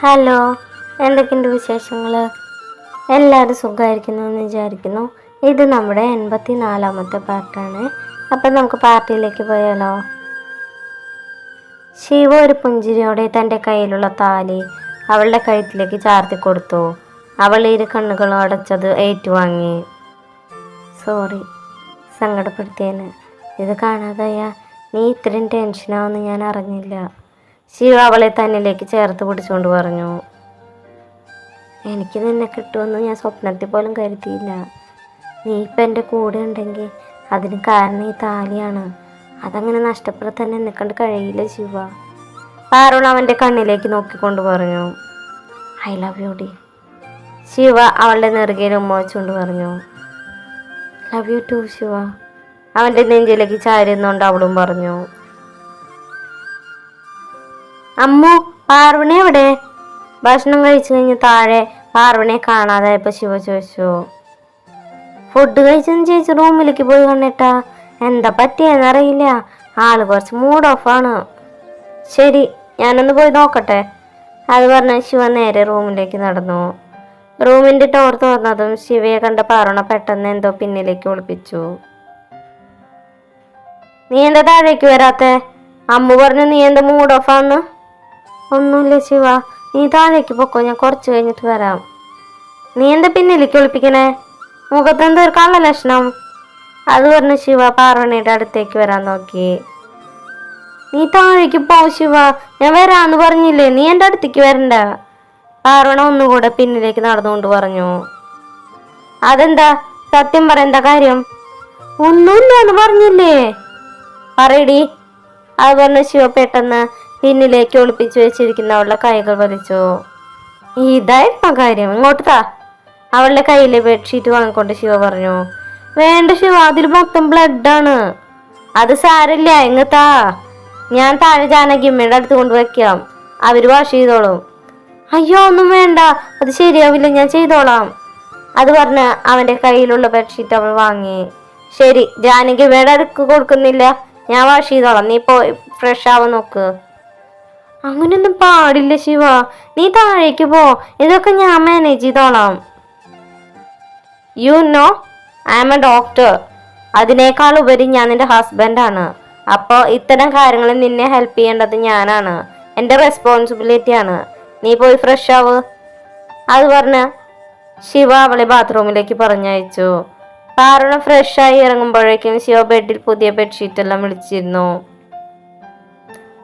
Hello, എന്തൊക്കെയുണ്ട് വിശേഷങ്ങൾ? എല്ലാവരും സുഖമായിരിക്കുന്നു എന്ന് വിചാരിക്കുന്നു. ഇത് നമ്മുടെ 84ാമത്തെ പാർട്ടാണ്. അപ്പം നമുക്ക് പാർട്ടിയിലേക്ക് പോയാലോ? ശിവ ഒരു പുഞ്ചിരിയോടെ തൻ്റെ കയ്യിലുള്ള താലി അവളുടെ കഴുത്തിലേക്ക് ചാർത്തി കൊടുത്തു. അവൾ ഇരു കണ്ണുകളും അടച്ചത് ഏറ്റുവാങ്ങി. സോറി, സങ്കടപ്പെടുത്തിയേന്. ഇത് കാണാതായ നീ ഇത്രയും ടെൻഷനാവെന്ന് ഞാൻ അറിഞ്ഞില്ല. ശിവ അവളെ തന്നിലേക്ക് ചേർത്ത് പിടിച്ചുകൊണ്ട് പറഞ്ഞു. എനിക്ക് നിന്നെ കിട്ടുമെന്ന് ഞാൻ സ്വപ്നത്തിൽ പോലും കരുതിയില്ല. നീ ഇപ്പം എൻ്റെ കൂടെ ഉണ്ടെങ്കിൽ അതിന് കാരണം ഈ താലിയാണ്. അതങ്ങനെ നഷ്ടപ്പെടുത്താൻ എന്നെ കണ്ട് കഴിയില്ല ശിവ. പാറുൾ അവൻ്റെ കണ്ണിലേക്ക് നോക്കിക്കൊണ്ട് പറഞ്ഞു. ഐ ലവ് യു ഡി. ശിവ അവളുടെ നെറുകയിൽ ഉമ്മ വെച്ചുകൊണ്ട് പറഞ്ഞു. Love you too Shiva. അവൻ്റെ നെഞ്ചിലേക്ക് ചാരുന്നുകൊണ്ട് അവളും പറഞ്ഞു. അമ്മു, പാർവണി എവിടെ? ഭക്ഷണം കഴിച്ചു കഴിഞ്ഞ് താഴെ പാർവണിയെ കാണാതായപ്പോൾ ശിവ ചോദിച്ചു. ഫുഡ് കഴിച്ചെന്ന് ചേച്ചി റൂമിലേക്ക് പോയി കണ്ടിട്ടാ. എന്താ പറ്റിയെന്നറിയില്ല, ആള് കുറച്ച് മൂഡ് ഓഫാണ്. ശരി, ഞാനൊന്ന് പോയി നോക്കട്ടെ. അത് പറഞ്ഞ ശിവ നേരെ റൂമിലേക്ക് നടന്നു. റൂമിൻ്റെ ഡോർ തുറന്നതും ശിവയെ കണ്ട പാർവണ പെട്ടെന്ന് എന്തോ പിന്നിലേക്ക് ഒളിപ്പിച്ചു. നീ എന്താ താഴേക്ക് വരാത്തെ? അമ്മു പറഞ്ഞു നീ എന്താ മൂഡ് ഓഫാന്ന്. ഒന്നുമില്ല ശിവ, നീ താഴേക്ക് പൊക്കോ, ഞാൻ കുറച്ച് കഴിഞ്ഞിട്ട് വരാം. നീ എന്താ പിന്നിലേക്ക് ഒളിപ്പിക്കണേ? മുഖത്തെന്താ ഒരു കള്ള ലക്ഷണം? അത് പറഞ്ഞ് ശിവ പാർവണിയുടെ അടുത്തേക്ക് വരാൻ നോക്കി. നീ താഴേക്ക് പോ ശിവ, ഞാൻ വരാന്ന് പറഞ്ഞില്ലേ, നീ എൻ്റെ അടുത്തേക്ക് വരണ്ട. പാർവണ ഒന്നുകൂടെ പിന്നിലേക്ക് നടന്നുകൊണ്ട് പറഞ്ഞു. അതെന്താ? സത്യം പറ, എന്താ കാര്യം? ഒന്നുമില്ല എന്ന് പറഞ്ഞില്ലേ, പറയടി. അത് പറഞ്ഞ് ശിവ പെട്ടെന്ന് പിന്നിലേക്ക് ഒളിപ്പിച്ചു വെച്ചിരിക്കുന്ന അവളുടെ കൈകൾ വലിച്ചു. ഇതായിരുന്നു കാര്യം, ഇങ്ങോട്ട് താ. അവളുടെ കയ്യിലെ ബെഡ്ഷീറ്റ് വാങ്ങിക്കൊണ്ട് ശിവ പറഞ്ഞു. വേണ്ട ശിവ, അതിൽ മൊത്തം ബ്ലഡാണ്. അത് സാരല്ല, ഇങ്ങ് താ. ഞാൻ താഴെ ജാനകിയമ്മയുടെ അടുത്ത് കൊണ്ടുവയ്ക്കാം, അവര് വാഷ് ചെയ്തോളും. അയ്യോ ഒന്നും വേണ്ട, അത് ശരിയാവില്ല, ഞാൻ ചെയ്തോളാം. അത് പറഞ്ഞ് അവൻ്റെ കയ്യിലുള്ള ബെഡ്ഷീറ്റ് അവൾ വാങ്ങി. ശരി, ജാനകിയമ്മയുടെ അടുക്ക് കൊടുക്കുന്നില്ല, ഞാൻ വാഷ് ചെയ്തോളാം, നീ പോയി ഫ്രഷ് ആവാൻ നോക്ക്. അങ്ങനെയൊന്നും പാടില്ല ശിവ, നീ താഴേക്ക് പോ, ഇതൊക്കെ ഞാൻ മാനേജ് ചെയ്തോളാം. You know I am a doctor. അതിനേക്കാൾ ഉപരി ഞാൻ നിന്റെ ഹസ്ബൻഡാണ്. അപ്പോൾ ഇത്തരം കാര്യങ്ങളിൽ നിന്നെ ഹെൽപ്പ് ചെയ്യേണ്ടത് ഞാനാണ്, എൻ്റെ റെസ്പോൺസിബിലിറ്റിയാണ്. നീ പോയി ഫ്രഷ് ആവ്. അത് പറഞ്ഞ് ശിവ അവളെ ബാത്റൂമിലേക്ക് പറഞ്ഞയച്ചു. കാരണം ഫ്രഷായി ഇറങ്ങുമ്പോഴേക്കും ശിവ ബെഡിൽ പുതിയ ബെഡ്ഷീറ്റ് എല്ലാം വിളിച്ചിരുന്നു.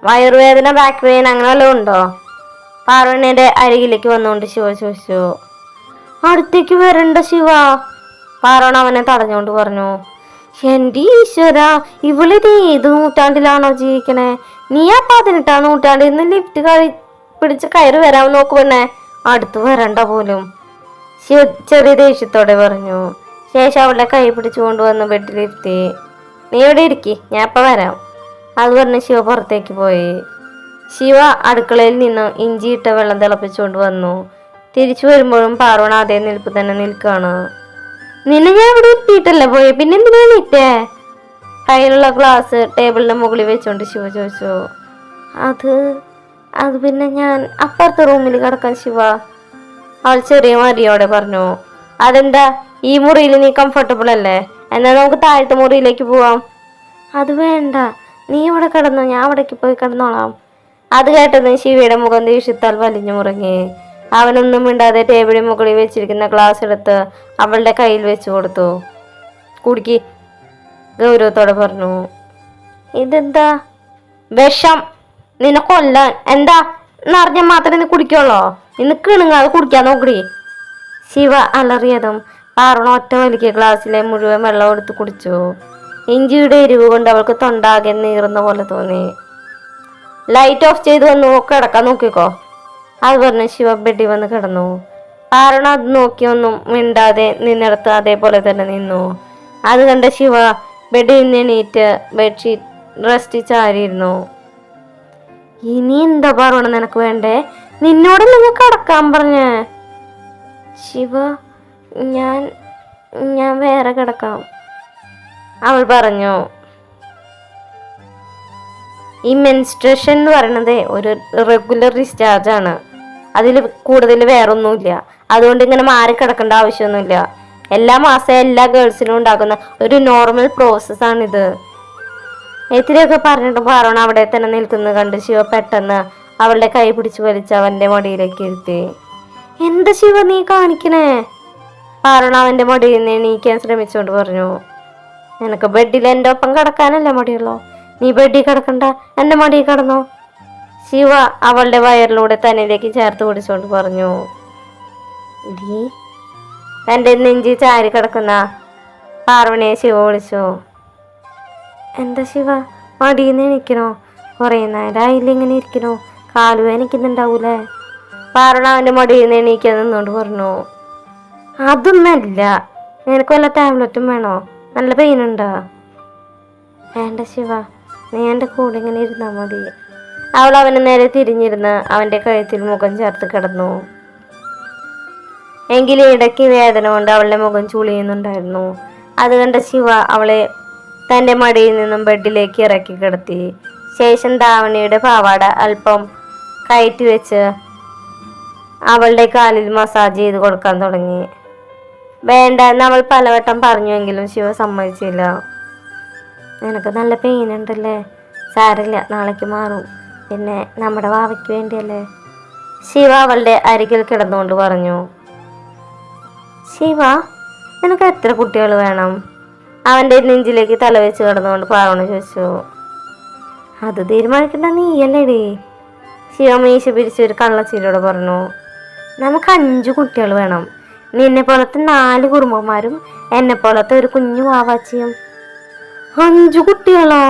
വയറുവേദന, ബാക്ക് പെയിൻ അങ്ങനെ വല്ലതും ഉണ്ടോ? പാർവണിയുടെ അരികിലേക്ക് വന്നുകൊണ്ട് ശിവ ചോദിച്ചു. അടുത്തേക്ക് വരണ്ട ശിവ, പാർവണ അവനെ തടഞ്ഞുകൊണ്ട് പറഞ്ഞു. എൻ്റെ ഈശ്വര, ഇവളിത് ഏത് നൂറ്റാണ്ടിലാണോ ജീവിക്കണേ? നീ ആ 18ാം നൂറ്റാണ്ടിൽ നിന്ന് ലിഫ്റ്റ് പിടിച്ച് കയറി വരാൻ നോക്കുവണ്ണേ, അടുത്ത് വരണ്ട പോലും. ശിവ ചെറിയ ദേഷ്യത്തോടെ പറഞ്ഞു. ശേഷം അവളുടെ കൈ പിടിച്ചു കൊണ്ടുവന്ന് ബെഡിലിരുത്തി. നീ ഇവിടെ ഇരിക്കി, ഞാൻ ഇപ്പം വരാം. അത് പറഞ്ഞ് ശിവ പുറത്തേക്ക് പോയി. ശിവ അടുക്കളയിൽ നിന്ന് ഇഞ്ചിയിട്ട വെള്ളം തിളപ്പിച്ചുകൊണ്ട് വന്നു. തിരിച്ചു വരുമ്പോഴും പാർവണ അതേ നിൽപ്പ് തന്നെ നിൽക്കുകയാണ്. നിന്നെ ഞാൻ ഇവിടെ എത്തിയിട്ടല്ലേ പോയി, പിന്നെ എന്തിനാ നിറ്റേ? കയ്യിലുള്ള ഗ്ലാസ് ടേബിളിന്റെ മുകളിൽ വെച്ചുകൊണ്ട് ശിവ ചോദിച്ചു. അത് പിന്നെ ഞാൻ അപ്പുറത്തെ റൂമിൽ കിടക്കാൻ ശിവ, അവൾ ചെറിയ മരിയോടെ പറഞ്ഞു. അതെന്താ, ഈ മുറിയിൽ നീ കംഫർട്ടബിൾ അല്ലേ? എന്നാൽ നമുക്ക് താഴത്തെ മുറിയിലേക്ക് പോവാം. അത് വേണ്ട, നീ ഇവിടെ കിടന്നോ, ഞാൻ അവിടേക്ക് പോയി കിടന്നോളാം. അത് കേട്ടത് ശിവയുടെ മുഖം ദേഷ്യത്താൽ വലിഞ്ഞു മുറങ്ങി. അവനൊന്നും മിണ്ടാതെ ടേബിളിന് മുകളിൽ വെച്ചിരിക്കുന്ന ഗ്ലാസ് എടുത്ത് അവളുടെ കയ്യിൽ വെച്ചു കൊടുത്തു. കുടിക്ക്, ഗൗരവത്തോടെ പറഞ്ഞു. ഇതെന്താ? വിഷം, നിന്നെ കൊല്ലാൻ. എന്താ എന്നറിഞ്ഞാൽ മാത്രമേ നീ കുടിക്കുള്ളോ? ഇന്ന് കിണുങ്ങാതെ കുടിക്കാൻ നോക്കടി. ശിവ അലറിയതും പാർവണ ഒറ്റ വലിക്ക് ഗ്ലാസ്സിലെ മുഴുവൻ വെള്ളം എടുത്ത് കുടിച്ചു. ഇഞ്ചിയുടെ എരിവ് കൊണ്ട് അവൾക്ക് തൊണ്ടാകെ നീറുന്ന പോലെ തോന്നി. ലൈറ്റ് ഓഫ് ചെയ്ത് വന്നു കിടക്കാൻ നോക്കിക്കോ. അത് പറഞ്ഞ് ശിവ ബെഡിൽ വന്ന് കിടന്നു. പാർവണ അത് നോക്കിയൊന്നും മിണ്ടാതെ നിന്നിടത്ത് അതേപോലെ തന്നെ നിന്നു. അത് കണ്ട ശിവ ബെഡിൽ നിന്ന് എണീറ്റ് ബെഡ്ഷീറ്റ് റെസ്റ്റ് ചാരിയിരുന്നു. ഇനി എന്താ പാർവണ നിനക്ക് വേണ്ടേ? നിന്നോട് നിങ്ങൾ കിടക്കാൻ പറഞ്ഞേ. ശിവ, ഞാൻ വേറെ കിടക്കാം, അവൾ പറഞ്ഞു. ഈ മെൻസ്ട്രേഷൻ എന്ന് പറയുന്നത് ഒരു റെഗുലർ ഡിസ്ചാർജ് ആണ്. അതിൽ കൂടുതൽ വേറൊന്നുമില്ല. അതുകൊണ്ട് ഇങ്ങനെ മാറിക്കിടക്കേണ്ട ആവശ്യമൊന്നുമില്ല. എല്ലാ മാസവും എല്ലാ ഗേൾസിനും ഉണ്ടാക്കുന്ന ഒരു നോർമൽ പ്രോസസ്സാണിത്. എത്തിരിയൊക്കെ പറഞ്ഞിട്ട് പാറോണ അവിടെ തന്നെ നിൽക്കുന്നത് കണ്ട് ശിവ പെട്ടെന്ന് അവളുടെ കൈ പിടിച്ചു വലിച്ച് അവന്റെ മടിയിലേക്ക് ഇരുത്തി. എന്താ ശിവ നീ കാണിക്കണേ? പാറോണ അവന്റെ മടിയിൽ നിന്ന് എണീക്കാൻ ശ്രമിച്ചുകൊണ്ട് പറഞ്ഞു. നിനക്ക് ബെഡിൽ എൻ്റെ ഒപ്പം കിടക്കാനല്ലേ മടിയുള്ളോ? നീ ബെഡിൽ കിടക്കണ്ട, എൻ്റെ മടിയിൽ കിടന്നോ. ശിവ അവളുടെ വയറിലൂടെ തന്നിലേക്ക് ചേർത്ത് പിടിച്ചുകൊണ്ട് പറഞ്ഞു. ഡീ തൻ്റെ നെഞ്ചി ചാരി കിടക്കുന്ന പാർവണിയെ ശിവ വിളിച്ചു. എന്താ ശിവ മടിയിന്ന് എണീക്കണോ? കുറേ നേരമായില്ല ഇങ്ങനെ ഇരിക്കണോ? കാലുവേദനിക്കുന്നുണ്ടാവൂലേ? പാർവണ അവൻ്റെ മടിയിൽ നിന്ന് എണീക്കാൻ നിന്നുകൊണ്ട് പറഞ്ഞു. അതൊന്നല്ല, നിനക്ക് വല്ല ടാബ്ലറ്റും വേണോ? നല്ല പെയിനുണ്ടോ? വേണ്ട ശിവ, നീ എൻ്റെ കൂടെ ഇങ്ങനെ ഇരുന്നാൽ മതി. അവൾ അവന് നേരെ തിരിഞ്ഞിരുന്ന് അവൻ്റെ കഴുത്തിൽ മുഖം ചേർത്ത് കിടന്നു. എങ്കിലും ഇടയ്ക്ക് വേദന കൊണ്ട് അവളുടെ മുഖം ചുളിയുന്നുണ്ടായിരുന്നു. അത് കണ്ട ശിവ അവളെ തൻ്റെ മടിയിൽ നിന്നും ബെഡിലേക്ക് ഇറക്കി കിടത്തി. ശേഷം ധാവണിയുടെ പാവാട അല്പം കയറ്റി വെച്ച് അവളുടെ കാലിൽ മസാജ് ചെയ്ത് കൊടുക്കാൻ തുടങ്ങി. വേണ്ട എന്ന് അവൾ പലവട്ടം പറഞ്ഞുവെങ്കിലും ശിവ സമ്മതിച്ചില്ല. നിനക്ക് നല്ല പെയിൻ ഉണ്ടല്ലേ? സാരില്ല, നാളേക്ക് മാറും. പിന്നെ നമ്മുടെ വാവയ്ക്ക് വേണ്ടിയല്ലേ? ശിവ അവളുടെ അരികിൽ കിടന്നുകൊണ്ട് പറഞ്ഞു. ശിവ നിനക്ക് എത്ര കുട്ടികൾ വേണം? അവൻ്റെ നെഞ്ചിലേക്ക് തലവെച്ച് കിടന്നുകൊണ്ട് പാവണ ചോദിച്ചു. അത് തീരുമാനിക്കണ്ട നീയല്ലേടി. ശിവ മീശ പിരിച്ചൊരു കള്ളച്ചിരിയോടെ പറഞ്ഞു. നമുക്ക് 5 കുട്ടികൾ വേണം. നിന്നെ പോലത്തെ 4 കുറുമ്പന്മാരും എന്നെ പോലത്തെ ഒരു കുഞ്ഞു വാവാച്ചിയും. 5 കുട്ടികളോ?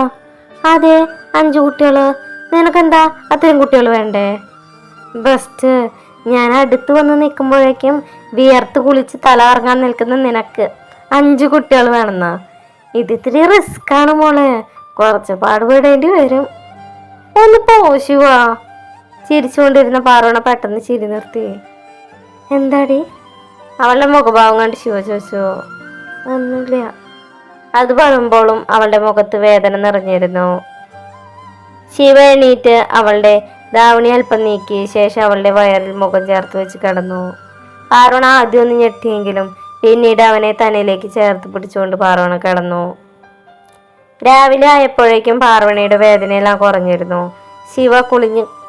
അതെ, 5 കുട്ടികള്. നിനക്കെന്താ അത്രയും കുട്ടികൾ വേണ്ടേ? ബെസ്റ്റ്, ഞാൻ അടുത്ത് വന്ന് നിൽക്കുമ്പോഴേക്കും വിയർത്ത് കുളിച്ച് തല ഇറങ്ങാൻ നിൽക്കുന്ന നിനക്ക് 5 കുട്ടികൾ വേണമെന്നാ? ഇത് ഇത്തിരി റിസ്ക്കാണ് മോളെ, കുറച്ച് പാടുപെടേണ്ടി വരും. ഒന്ന് പോ ശിവ. ചിരിച്ചുകൊണ്ടിരുന്ന പാറോണ പെട്ടെന്ന് ചിരി നിർത്തി. എന്താടി? അവളുടെ മുഖഭാവം കണ്ട് ശിവ ചോദിച്ചു. ഒന്നുമില്ല. അത് പറയുമ്പോഴും അവളുടെ മുഖത്ത് വേദന നിറഞ്ഞിരുന്നു. ശിവ എണീറ്റ് അവളുടെ ധാവണി അല്പം നീക്കി ശേഷം അവളുടെ വയറിൽ മുഖം ചേർത്ത് വെച്ച് കിടന്നു. പാറോണ ആദ്യം ഒന്ന് ഞെട്ടിയെങ്കിലും പിന്നീട് അവനെ തന്നിലേക്ക് ചേർത്ത് പിടിച്ചുകൊണ്ട് പാറോണ കിടന്നു. രാവിലെ ആയപ്പോഴേക്കും പാർവണയുടെ വേദനയെല്ലാം കുറഞ്ഞിരുന്നു. ശിവ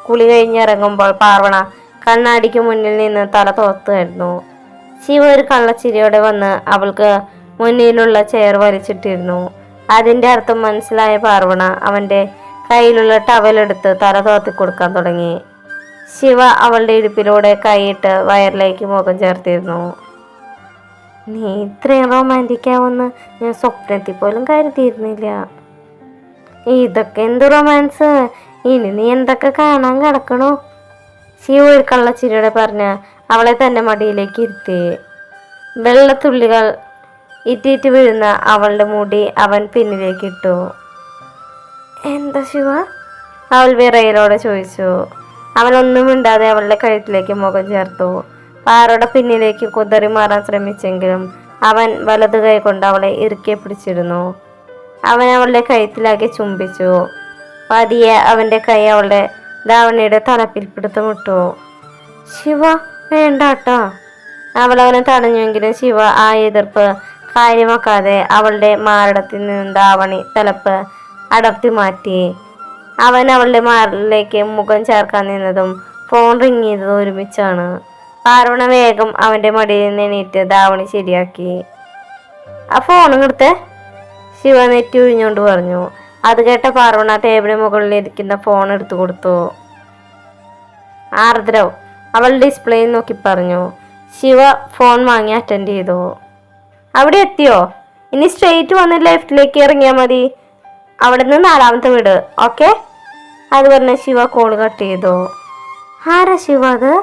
കുളി കഴിഞ്ഞിറങ്ങുമ്പോൾ പാർവണ കണ്ണാടിക്ക് മുന്നിൽ നിന്ന് തല തോർത്തുമായിരുന്നു. ശിവ ഒരു കള്ളച്ചിരിയോടെ വന്ന് അവൾക്ക് മുന്നിലുള്ള ചെയർ വലിച്ചിട്ടിരുന്നു. അതിൻ്റെ അർത്ഥം മനസ്സിലായ പാർവണ അവൻ്റെ കയ്യിലുള്ള ടവലെടുത്ത് തല തോർത്തി കൊടുക്കാൻ തുടങ്ങി. ശിവ അവളുടെ ഇടുപ്പിലൂടെ കൈയിട്ട് വയറിലേക്ക് മുഖം ചേർത്തിരുന്നു. നീ ഇത്രയും റൊമാൻറ്റിക്കാവുമെന്ന് ഞാൻ സ്വപ്നത്തിൽ പോലും കരുതിയിരുന്നില്ല. ഇതൊക്കെ എന്ത് റൊമാൻസ്? ഇനി നീ എന്തൊക്കെ കാണാൻ കിടക്കണോ? ശിവ ഒരു കള്ളച്ചിരിയോടെ പറഞ്ഞ് അവളെ തൻ്റെ മടിയിലേക്ക് ഇരുത്തി. വെള്ളത്തുള്ളികൾ ഇറ്റിറ്റ് വീഴുന്ന അവളുടെ മുടി അവൻ പിന്നിലേക്ക് ഇട്ടു. എന്താ ശിവ? അവൾ വിറയലോടെ ചോദിച്ചു. അവനൊന്നും മിണ്ടാതെ അവളുടെ കഴുത്തിലേക്ക് മുഖം ചേർത്തു. പാറയുടെ പിന്നിലേക്ക് കുതറി മാറാൻ ശ്രമിച്ചെങ്കിലും അവൻ വലതു കൈ കൊണ്ട് അവളെ ഇറുക്കെ പിടിച്ചിരുന്നു. അവൻ അവളുടെ കഴുത്തിലാക്കി ചുംബിച്ചു. പതിയെ അവൻ്റെ കൈ അവളുടെ ധാവണിയുടെ തലപ്പിൽ പിടുത്തമിട്ടു. ശിവ വേണ്ടാട്ടോ. അവൾ അവനെ തടഞ്ഞുവെങ്കിലും ശിവ ആ എതിർപ്പ് കാര്യമാക്കാതെ അവളുടെ മാറിടത്തിൽ നിന്ന് ധാവണി തലപ്പ് അടർത്തി മാറ്റി. അവൻ അവളുടെ മാറിലേക്ക് മുഖം ചേർക്കാൻ നിന്നതും ഫോൺ റിങ് ചെയ്തതും ഒരുമിച്ചാണ്. പാർവണ വേഗം അവൻ്റെ മടിയിൽ നിന്ന് എണീറ്റ് ധാവണി ശരിയാക്കി. ആ ഫോണും എടുത്തേ, ശിവ നെറ്റി ഒഴിഞ്ഞുകൊണ്ട് പറഞ്ഞു. അത് കേട്ട പാർവണ ടേബിളിന് മുകളിലിരിക്കുന്ന ഫോൺ എടുത്തു കൊടുത്തു. ആർദ്രവ് അവൾ ഡിസ്പ്ലേയിൽ നോക്കി പറഞ്ഞു. ശിവ ഫോൺ വാങ്ങി അറ്റൻഡ് ചെയ്തു. അവിടെ എത്തിയോ? ഇനി സ്ട്രെയിറ്റ് വന്ന് ലെഫ്റ്റിലേക്ക് ഇറങ്ങിയാൽ മതി. അവിടെ നിന്ന് 4ാമത്തെ വീട്, ഓക്കെ? അത് പറഞ്ഞ് ശിവ കോൾ കട്ട് ചെയ്തു. ആരാ ശിവ അത്?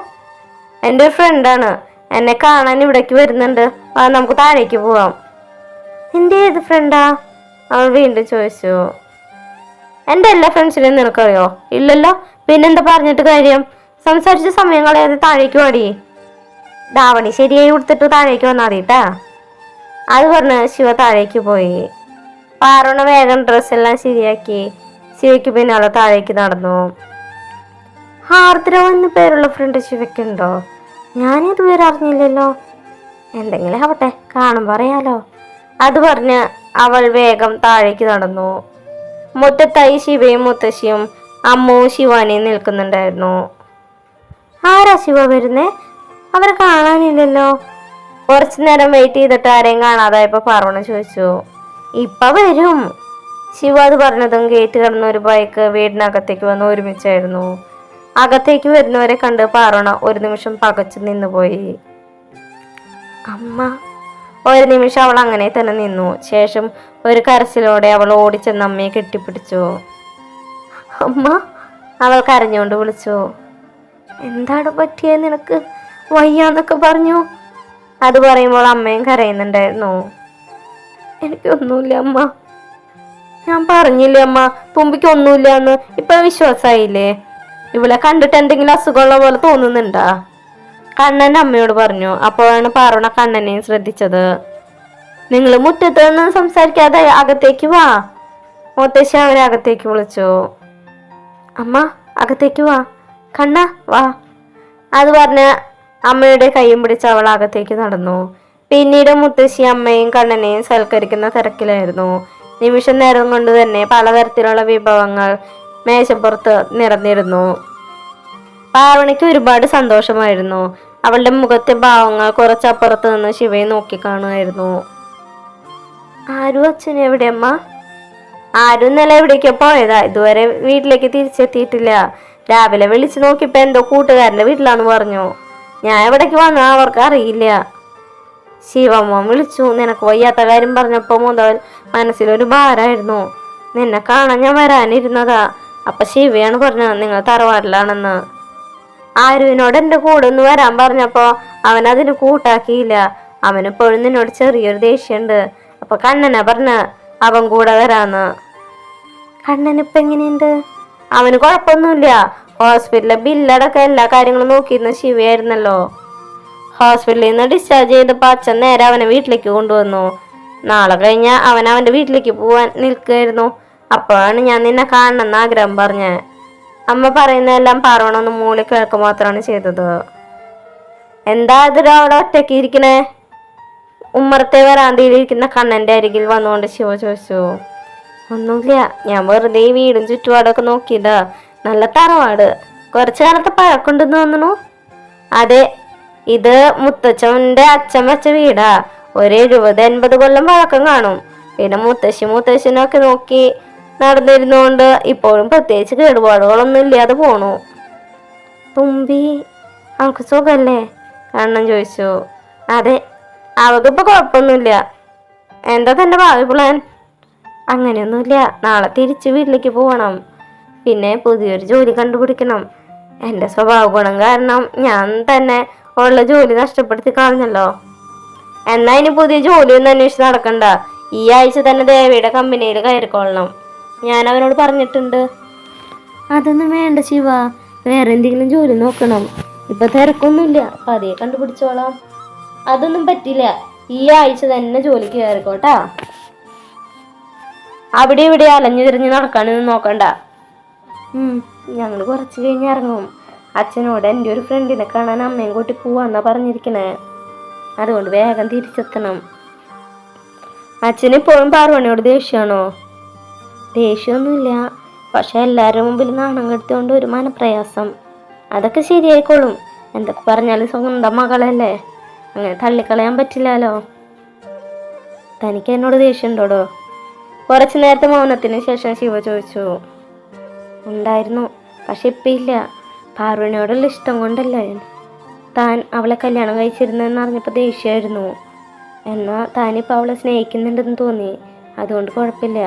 എൻ്റെ ഫ്രണ്ടാണ്. എന്നെ കാണാൻ ഇവിടേക്ക് വരുന്നുണ്ട്. നമുക്ക് താഴേക്ക് പോവാം. എൻ്റെ ഏത് ഫ്രണ്ടാ? അവൾ വീണ്ടും ചോദിച്ചു. എൻ്റെ എല്ലാ ഫ്രണ്ട്സിനെയും നിനക്കറിയോ? ഇല്ലല്ലോ, പിന്നെന്താ പറഞ്ഞിട്ട് കാര്യം? സംസാരിച്ച സമയം കളയാതെ താഴേക്ക് പാടി. ധാവണി ശരിയായി കൊടുത്തിട്ട് താഴേക്ക് വന്നാൽ മതിട്ടാ. അത് പറഞ്ഞ് ശിവ താഴേക്ക് പോയി. പാറോണ വേഗം ഡ്രസ്സെല്ലാം ശരിയാക്കി ശിവയ്ക്ക് പിന്നാലെ താഴേക്ക് നടന്നു. ആർദ്ര എന്ന് പേരുള്ള ഫ്രണ്ട് ശിവയ്ക്കുണ്ടോ? ഞാനിതുവരെ അറിഞ്ഞില്ലല്ലോ. എന്തെങ്കിലും ആവട്ടെ, കാണുമ്പോൾ അറിയാലോ. അത് പറഞ്ഞ് അവൾ വേഗം താഴേക്ക് നടന്നു. മുറ്റത്തായി ശിവയും മുത്തശ്ശിയും അമ്മുവും ശിവാനിയും നിൽക്കുന്നുണ്ടായിരുന്നു. ആരാ ശിവ വരുന്നേ? അവരെ കാണാനില്ലല്ലോ. കുറച്ചു നേരം വെയിറ്റ് ചെയ്തിട്ട് ആരെയും കാണാതായപ്പോ പാർവണ ചോദിച്ചു. ഇപ്പൊ വരും. ശിവ അത് പറഞ്ഞതും ഗേറ്റ് കടന്ന ഒരു ബൈക്ക് വീടിനകത്തേക്ക് വന്ന് ഒരുമിച്ചായിരുന്നു. അകത്തേക്ക് വരുന്നവരെ കണ്ട് പാർവണ ഒരു നിമിഷം പകച്ചു നിന്നുപോയി. അമ്മ. ഒരു നിമിഷം അവൾ അങ്ങനെ തന്നെ നിന്നു. ശേഷം ഒരു കരച്ചിലോടെ അവൾ ഓടിച്ചെന്ന് അമ്മയെ കെട്ടിപ്പിടിച്ചു. അമ്മ, അവൾ കരഞ്ഞുകൊണ്ട് വിളിച്ചു. എന്താണ് പറ്റിയത് നിനക്ക്? വയ്യാന്നൊക്കെ പറഞ്ഞു. അത് പറയുമ്പോൾ അമ്മയും കരയുന്നുണ്ടായിരുന്നു. എനിക്കൊന്നുമില്ല അമ്മ. ഞാൻ പറഞ്ഞില്ലേ അമ്മ, തുമ്പിക്ക് ഒന്നുമില്ല എന്ന്. ഇപ്പൊ വിശ്വാസായില്ലേ? ഇവളെ കണ്ടിട്ട് എന്തെങ്കിലും അസുഖമുള്ള പോലെ തോന്നുന്നുണ്ടാ? കണ്ണൻ അമ്മയോട് പറഞ്ഞു. അപ്പോഴാണ് പാർവണ കണ്ണനെയും ശ്രദ്ധിച്ചത്. നിങ്ങൾ മുറ്റത്ത് നിന്ന് സംസാരിക്കാതെ അകത്തേക്ക് വാ. മുത്തശ്ശി അവരെ അകത്തേക്ക് വിളിച്ചു. അമ്മ, അകത്തേക്ക് വാ. കണ്ണ വാ. അത് പറഞ്ഞ അമ്മയുടെ കൈയും പിടിച്ച് അവൾ അകത്തേക്ക് നടന്നു. പിന്നീട് മുത്തശ്ശി അമ്മയും കണ്ണനെയും സൽക്കരിക്കുന്ന തിരക്കിലായിരുന്നു. നിമിഷ നേരം കൊണ്ട് തന്നെ പലതരത്തിലുള്ള വിഭവങ്ങൾ മേശപ്പുറത്ത് നിറഞ്ഞിരുന്നു. പാർവണിക്ക് ഒരുപാട് സന്തോഷമായിരുന്നു. അവളുടെ മുഖത്തെ ഭാവങ്ങൾ കുറച്ചപ്പുറത്ത് നിന്ന് ശിവയെ നോക്കിക്കാണുമായിരുന്നു. ആരും അച്ഛൻ എവിടെയമ്മ? ആരും ഇന്നലെ എവിടേക്കോ പോയതാ. ഇതുവരെ വീട്ടിലേക്ക് തിരിച്ചെത്തിയിട്ടില്ല. രാവിലെ വിളിച്ചു നോക്കിയപ്പോ എന്തോ കൂട്ടുകാരന്റെ വീട്ടിലാന്ന് പറഞ്ഞു. ഞാൻ എവിടേക്ക് വന്നാ അവർക്ക് അറിയില്ല. ശിവമ്മ വിളിച്ചു. നിനക്ക് വയ്യാത്ത കാര്യം പറഞ്ഞപ്പോ മുതൽ മനസ്സിലൊരു ഭാരമായിരുന്നു. നിന്നെ കാണാൻ ഞാൻ വരാനിരുന്നതാ. അപ്പൊ ശിവയാണ് പറഞ്ഞത് നിങ്ങൾ തറവാട്ടിലാണെന്ന്. ആരുവിനോട് എന്റെ കൂടെ ഒന്ന് വരാൻ പറഞ്ഞപ്പോ അവൻ അതിന് കൂട്ടാക്കിയില്ല. അവനിപ്പോഴും നിന്നോട് ചെറിയൊരു ദേഷ്യമുണ്ട്. അപ്പൊ കണ്ണനാ പറഞ്ഞ അവൻ കൂടെ വരാന്ന്. കണ്ണനിപ്പ എങ്ങനെയുണ്ട്? അവന് കുഴപ്പമൊന്നുമില്ല. ഹോസ്പിറ്റലിലെ ബില്ലടക്കം എല്ലാ കാര്യങ്ങളും നോക്കിയിരുന്ന ശിവയായിരുന്നല്ലോ. ഹോസ്പിറ്റലിൽ നിന്ന് ഡിസ്ചാർജ് ചെയ്തപ്പോ അച്ഛൻ നേരെ അവനെ വീട്ടിലേക്ക് കൊണ്ടുവന്നു. നാളെ കഴിഞ്ഞ അവൻ അവന്റെ വീട്ടിലേക്ക് പോവാൻ നിൽക്കുകയായിരുന്നു. അപ്പോഴാണ് ഞാൻ നിന്നെ കാണണമെന്ന് ആഗ്രഹം പറഞ്ഞേ. അമ്മ പറയുന്നതെല്ലാം പാർവണ ഒന്ന് മൂളി കേൾക്കുക മാത്രമാണ് ചെയ്തത്. എന്താ അതിരാ അവിടെ ഒറ്റയ്ക്ക് ഇരിക്കണേ? ഉമ്മറത്തെ വരാന്തയിലിരിക്കുന്ന കണ്ണന്റെ അരികിൽ വന്നുകൊണ്ട് ശിവ ചോദിച്ചു. ഒന്നുമില്ല, ഞാൻ വെറുതെ വീടും ചുറ്റുപാടൊക്കെ നോക്കിയതാ. നല്ല തറവാട്, കുറച്ചു കാലത്തെ പഴക്കുണ്ടെന്ന് തോന്നുന്നു. അതെ, ഇത് മുത്തച്ഛന്റെ അച്ഛൻ വെച്ച വീടാ. ഒരു 70-80 കൊല്ലം പഴക്കം കാണും. പിന്നെ മുത്തശ്ശനൊക്കെ നോക്കി നടന്നിരുന്നോണ്ട് ഇപ്പോഴും പ്രത്യേകിച്ച് കേടുപാടുകളൊന്നും ഇല്ലാതെ പോണു. തുമ്പി അവൾക്ക് സുഖല്ലേ? കണ്ണൻ ചോദിച്ചു. അതെ, അവൾക്കിപ്പോ കുഴപ്പമൊന്നുമില്ല. എന്താ തന്റെ ഭാവി പ്ലാൻ? അങ്ങനെയൊന്നുമില്ല. നാളെ തിരിച്ച് വീട്ടിലേക്ക് പോകണം. പിന്നെ പുതിയൊരു ജോലി കണ്ടുപിടിക്കണം. എന്റെ സ്വഭാവ ഗുണം കാരണം ഞാൻ തന്നെ ഉള്ള ജോലി നഷ്ടപ്പെടുത്തി കളഞ്ഞല്ലോ. എന്നാ ഇനി പുതിയ ജോലിയൊന്നും അന്വേഷിച്ച് നടക്കണ്ട. ഈ ആഴ്ച തന്നെ ദേവിയുടെ കമ്പനിയിൽ കയറിക്കൊള്ളണം. ഞാൻ അവനോട് പറഞ്ഞിട്ടുണ്ട്. അതൊന്നും വേണ്ട ശിവ, വേറെ എന്തെങ്കിലും ജോലി നോക്കണം. ഇപ്പൊ തിരക്കൊന്നുമില്ല, പതിയെ കണ്ടുപിടിച്ചോളാം. അതൊന്നും പറ്റില്ല. ഈ ആഴ്ച തന്നെ ജോലിക്ക് കയറിക്കോട്ടാ. അവിടെ ഇവിടെ അലഞ്ഞു തിരിഞ്ഞ് നടക്കാനൊന്നും നോക്കണ്ട. ഞങ്ങൾ കുറച്ച് കഴിഞ്ഞ് ഇറങ്ങും. അച്ഛനോട് എൻ്റെ ഒരു ഫ്രണ്ടിനെ കാണാൻ അമ്മയും കൂട്ടി പോവാന്നാ പറഞ്ഞിരിക്കണേ. അതുകൊണ്ട് വേഗം തിരിച്ചെത്തണം. അച്ഛനിപ്പോഴും പാർവണിയോട് ദേഷ്യമാണോ? ദേഷ്യമൊന്നുമില്ല, പക്ഷെ എല്ലാവരുടെ മുമ്പിൽ നാണം കെടുത്തോണ്ട് ഒരു മനപ്രയാസം. അതൊക്കെ ശരിയായിക്കോളും. എന്തൊക്കെ പറഞ്ഞാലും സ്വന്തം മകളല്ലേ, അങ്ങനെ തള്ളിക്കളയാൻ പറ്റില്ലല്ലോ. തനിക്ക് എന്നോട് ദേഷ്യമുണ്ടോടോ? കുറച്ചു നേരത്തെ മൗനത്തിന് ശേഷം ശിവ ചോദിച്ചു. ഉണ്ടായിരുന്നു, പക്ഷെ ഇപ്പം ഇല്ല. പാർവണിയോടുള്ള ഇഷ്ടം കൊണ്ടല്ലേ താൻ അവളെ കല്യാണം കഴിച്ചിരുന്നെന്ന് അറിഞ്ഞപ്പോൾ ദേഷ്യമായിരുന്നു. എന്നാൽ താനിപ്പോൾ അവളെ സ്നേഹിക്കുന്നുണ്ടെന്ന് തോന്നി. അതുകൊണ്ട് കുഴപ്പമില്ല.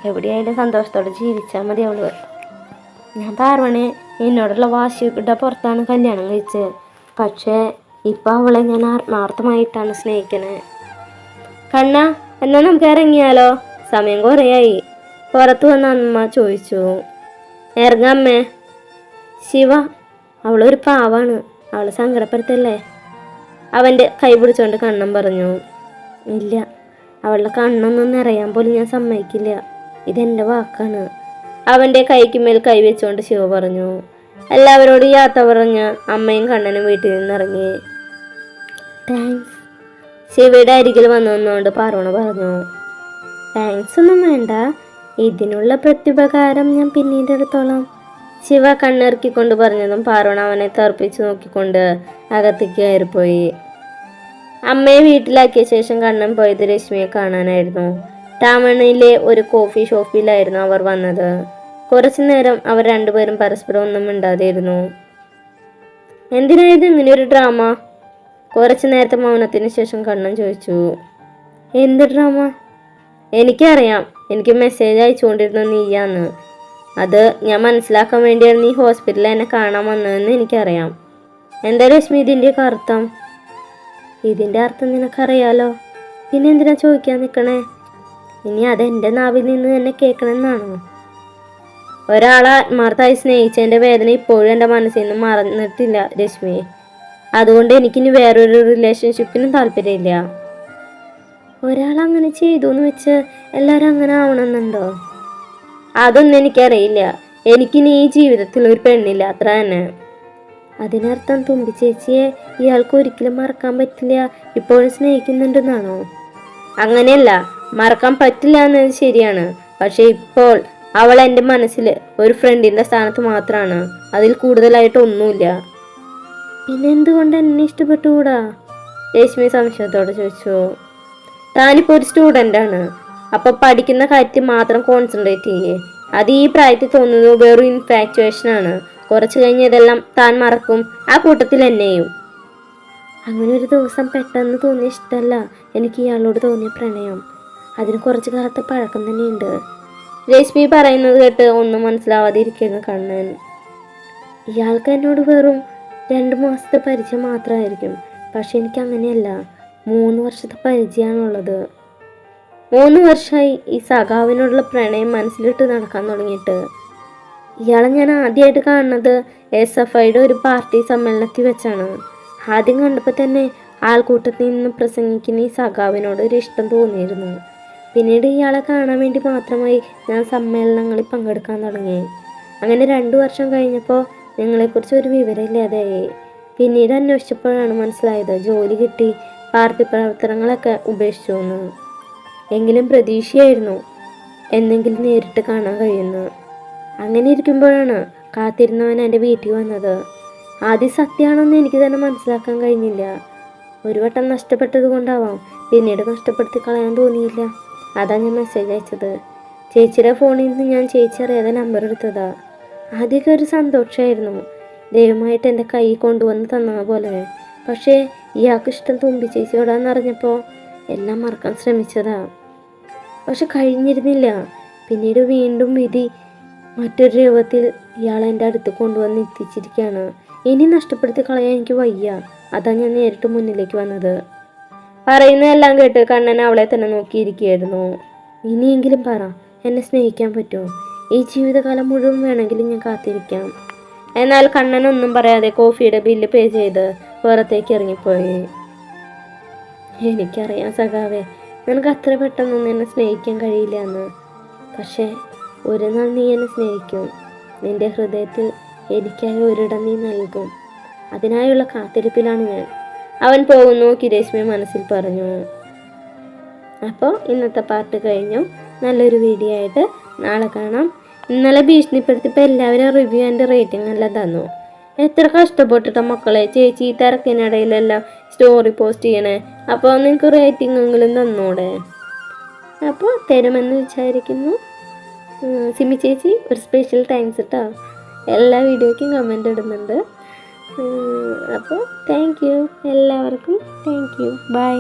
എവിടെയായാലും സന്തോഷത്തോടെ ജീവിച്ചാൽ മതി അവള്. ഞാൻ പാർവണി എന്നോടുള്ള വാശിയുടെ പുറത്താണ് കല്യാണം കഴിച്ചത്. പക്ഷേ ഇപ്പം അവളെ ഞാൻ ആത്മാർത്ഥമായിട്ടാണ് സ്നേഹിക്കണേ. കണ്ണ, എന്നാ നമുക്ക് ഇറങ്ങിയാലോ? സമയം കുറേയായി. പുറത്തു വന്ന അമ്മ ചോദിച്ചു. ഇറങ്ങാമ്മേ. ശിവ, അവളൊരു പാവാണ്, അവളെ സങ്കടപ്പെടുത്തല്ലേ. അവൻ്റെ കൈ പിടിച്ചുകൊണ്ട് കണ്ണൻ പറഞ്ഞു. ഇല്ല, അവളുടെ കണ്ണൊന്നും നിറയാൻ പോലും ഞാൻ സമ്മതിക്കില്ല. ഇതെൻ്റെ വാക്കാണ്. അവൻ്റെ കൈക്ക് മേൽ കൈ വെച്ചുകൊണ്ട് ശിവ പറഞ്ഞു. എല്ലാവരോടും യാത്ര പറഞ്ഞ് അമ്മയും കണ്ണനും വീട്ടിൽ നിന്നിറങ്ങി. താങ്ക്സ്, ശിവയുടെ അരികിൽ വന്നു നിന്നുകൊണ്ട് പാർവണ പറഞ്ഞു. താങ്ക്സ് ഒന്നും വേണ്ട, ഇതിനുള്ള പ്രത്യുപകാരം ഞാൻ പിന്നീട് എടുത്തോളാം. ശിവ കണ്ണിറക്കിക്കൊണ്ട് പറഞ്ഞതും പാർവണ അവനെ തർപ്പിച്ചു നോക്കിക്കൊണ്ട് അകത്തേക്ക് കയറിപ്പോയി. അമ്മയെ വീട്ടിലാക്കിയ ശേഷം കണ്ണൻ പോയത് രശ്മിയെ കാണാനായിരുന്നു. ടൗണിലെ ഒരു കോഫി ഷോപ്പിലായിരുന്നു അവർ വന്നത്. കുറച്ചു നേരം അവർ രണ്ടുപേരും പരസ്പരം ഒന്നും മിണ്ടാതെയിരുന്നു. എന്തിനായിരുന്നു ഇങ്ങനെയൊരു ഡ്രാമ? കുറച്ചു നേരത്തെ മൗനത്തിന് ശേഷം കണ്ണൻ ചോദിച്ചു. എന്ത് ഡ്രാമ? എനിക്കറിയാം, എനിക്ക് മെസ്സേജ് അയച്ചുകൊണ്ടിരുന്നു നീയാന്ന്. അത് ഞാൻ മനസ്സിലാക്കാൻ വേണ്ടിയാണ് നീ ഹോസ്പിറ്റലിൽ എന്നെ കാണാൻ വന്നതെന്ന് എനിക്കറിയാം. എന്താ രശ്മി ഇതിൻ്റെയൊക്കെ അർത്ഥം? ഇതിൻ്റെ അർത്ഥം നിനക്കറിയാലോ, പിന്നെ എന്തിനാ ചോദിക്കാൻ നിൽക്കണേ? ഇനി അതെൻ്റെ നാവിൽ നിന്ന് തന്നെ കേൾക്കണമെന്നാണോ? ഒരാളെ ആത്മാർത്ഥമായി സ്നേഹിച്ചതിൻ്റെ വേദന ഇപ്പോഴും എൻ്റെ മനസ്സിൽ നിന്ന് മറന്നിട്ടില്ല രശ്മി. അതുകൊണ്ട് എനിക്കിനി വേറൊരു റിലേഷൻഷിപ്പിനും താല്പര്യമില്ല. ഒരാളങ്ങനെ ചെയ്തു എന്ന് വെച്ച് എല്ലാവരും അങ്ങനെ ആവണമെന്നുണ്ടോ? അതൊന്നും എനിക്കറിയില്ല. എനിക്കിനി ഈ ജീവിതത്തിൽ ഒരു പെണ്ണില്ല, അത്ര തന്നെ. അതിനർത്ഥം തുമ്പി ചേച്ചിയെ ഇയാൾക്ക് ഒരിക്കലും മറക്കാൻ പറ്റില്ല, ഇപ്പോഴും സ്നേഹിക്കുന്നുണ്ടെന്നാണോ? അങ്ങനെയല്ല, മറക്കാൻ പറ്റില്ല എന്നത് ശരിയാണ്. പക്ഷെ ഇപ്പോൾ അവൾ എൻ്റെ മനസ്സിൽ ഒരു ഫ്രണ്ടിൻ്റെ സ്ഥാനത്ത് മാത്രമാണ്, അതിൽ കൂടുതലായിട്ട് ഒന്നുമില്ല. പിന്നെ എന്തുകൊണ്ട് എന്നെ ഇഷ്ടപ്പെട്ടുകൂടാ? രശ്മി സംശയത്തോടെ ചോദിച്ചു. താനിപ്പോൾ ഒരു സ്റ്റുഡൻ്റാണ്, അപ്പോൾ പഠിക്കുന്ന കാര്യത്തിൽ മാത്രം കോൺസെൻട്രേറ്റ് ചെയ്യേ. അത് ഈ പ്രായത്തിൽ തോന്നുന്നത് വെറും ഇൻഫാക്ച്വേഷനാണ്. കുറച്ച് കഴിഞ്ഞ് ഇതെല്ലാം താൻ മറക്കും, ആ കൂട്ടത്തിൽ എന്നെയും. അങ്ങനെ ഒരു ദിവസം പെട്ടെന്ന് തോന്നിയ ഇഷ്ടമല്ല എനിക്ക് ഇയാളോട് തോന്നിയ പ്രണയം. അതിന് കുറച്ച് കാലത്തെ പഴക്കം തന്നെയുണ്ട്. രശ്മി പറയുന്നത് കേട്ട് ഒന്നും മനസ്സിലാവാതെ ഇരിക്കുന്ന കണ്ണൻ. ഇയാൾക്ക് എന്നോട് വെറും 2 മാസത്തെ പരിചയം മാത്രമായിരിക്കും. പക്ഷെ എനിക്ക് അങ്ങനെയല്ല, 3 വർഷത്തെ പരിചയമാണുള്ളത്. 3 വർഷമായി ഈ സഖാവിനോടുള്ള പ്രണയം മനസ്സിലിട്ട് നടക്കാൻ തുടങ്ങിയിട്ട്. ഇയാളെ ഞാൻ ആദ്യമായിട്ട് കാണുന്നത് SFIയുടെ ഒരു പാർട്ടി സമ്മേളനത്തിൽ വെച്ചാണ്. ആദ്യം കണ്ടപ്പോൾ തന്നെ ആൾക്കൂട്ടത്തിൽ നിന്ന് പ്രസംഗിക്കുന്ന ഈ സഖാവിനോട് ഒരു ഇഷ്ടം തോന്നിയിരുന്നു. പിന്നീട് ഇയാളെ കാണാൻ വേണ്ടി മാത്രമായി ഞാൻ സമ്മേളനങ്ങളിൽ പങ്കെടുക്കാൻ തുടങ്ങി. അങ്ങനെ 2 വർഷം കഴിഞ്ഞപ്പോൾ ഞങ്ങളെക്കുറിച്ച് ഒരു വിവരമില്ലാതെയായി. പിന്നീട് അന്വേഷിച്ചപ്പോഴാണ് മനസ്സിലായത് ജോലി കിട്ടി, പാർട്ടി പ്രവർത്തനങ്ങളൊക്കെ ഉപേക്ഷിച്ചു എന്ന്. എങ്കിലും പ്രതീക്ഷയായിരുന്നു എന്തെങ്കിലും നേരിട്ട് കാണാൻ കഴിയുന്നു. അങ്ങനെ ഇരിക്കുമ്പോഴാണ് കാത്തിരുന്നവൻ എൻ്റെ വീട്ടിൽ വന്നത്. ആദ്യം സത്യമാണെന്ന് എനിക്ക് തന്നെ മനസ്സിലാക്കാൻ കഴിഞ്ഞില്ല. ഒരു വട്ടം നഷ്ടപ്പെട്ടത് കൊണ്ടാവാം പിന്നീട് നഷ്ടപ്പെടുത്തി കളയാൻ തോന്നിയില്ല. അതാ ഞാൻ മെസ്സേജ് അയച്ചത്. ചേച്ചിയുടെ ഫോണിൽ നിന്ന് ഞാൻ ചേച്ചി അറിയാതെ നമ്പർ എടുത്തതാ. ആദ്യമൊക്കെ ഒരു സന്തോഷമായിരുന്നു, ദൈവമായിട്ട് എൻ്റെ കൈ കൊണ്ടുവന്ന് തന്ന പോലെ. പക്ഷേ ഇയാൾക്ക് ഇഷ്ടം തുമ്പി ചേച്ചിയോടാന്നറിഞ്ഞപ്പോൾ എല്ലാം മറക്കാൻ ശ്രമിച്ചതാ. പക്ഷെ കഴിഞ്ഞിരുന്നില്ല. പിന്നീട് വീണ്ടും വിധി മറ്റൊരു രൂപത്തിൽ ഇയാളെ എൻ്റെ അടുത്ത് കൊണ്ടുവന്ന് എത്തിച്ചിരിക്കുകയാണ്. ഇനി നഷ്ടപ്പെടുത്തി കളയാൻ എനിക്ക് വയ്യ. അതാ ഞാൻ നേരിട്ട് മുന്നിലേക്ക് വന്നത്. പറയുന്നതെല്ലാം കേട്ട് കണ്ണൻ അവളെ തന്നെ നോക്കിയിരിക്കുകയായിരുന്നു. ഇനിയെങ്കിലും പറ, എന്നെ സ്നേഹിക്കാൻ പറ്റുമോ? ഈ ജീവിതകാലം മുഴുവൻ വേണമെങ്കിലും ഞാൻ കാത്തിരിക്കാം. എന്നാൽ കണ്ണൻ ഒന്നും പറയാതെ കോഫിയുടെ ബില്ല് പേ ചെയ്ത് പുറത്തേക്ക് ഇറങ്ങിപ്പോയി. എനിക്കറിയാം സഖാവേ, നിനക്ക് അത്ര പെട്ടെന്നൊന്നും എന്നെ സ്നേഹിക്കാൻ കഴിയില്ല എന്ന്. പക്ഷേ ഒരു നാൾ നീ എന്നെ സ്നേഹിക്കും. നിന്റെ ഹൃദയത്തിൽ എനിക്കായി ഒരിടം നീ നൽകും. അതിനായുള്ള കാത്തിരിപ്പിലാണ് ഞാൻ. അവൻ പോകുന്നു രശ്മി മനസ്സിൽ പറഞ്ഞു. അപ്പോൾ ഇന്നത്തെ പാർട്ട് കഴിഞ്ഞു. നല്ലൊരു വീഡിയോ ആയിട്ട് നാളെ കാണാം. ഇന്നലെ ഭീഷണിപ്പെടുത്തിയപ്പോൾ എല്ലാവരും റിവ്യൂ ആൻഡ് റേറ്റിംഗ് എല്ലാം തന്നു. എത്ര കഷ്ടപ്പെട്ടിട്ട മക്കളെ ചേച്ചി ഈ തിരക്കിനിടയിലെല്ലാം സ്റ്റോറി പോസ്റ്റ് ചെയ്യണേ. അപ്പോൾ നിങ്ങൾക്ക് റേറ്റിംഗ് എങ്കിലും തന്നൂടെ? അപ്പോൾ തരുമെന്ന് വിചാരിക്കുന്നു. സിമി ചേച്ചി ഒരു സ്പെഷ്യൽ താങ്ക്സ് കേട്ടോ. എല്ലാ വീഡിയോയ്ക്കും കമൻ്റ് ഇടുന്നുണ്ട്. അപ്പോൾ താങ്ക് യു എല്ലാവർക്കും. Thank you. ബൈ.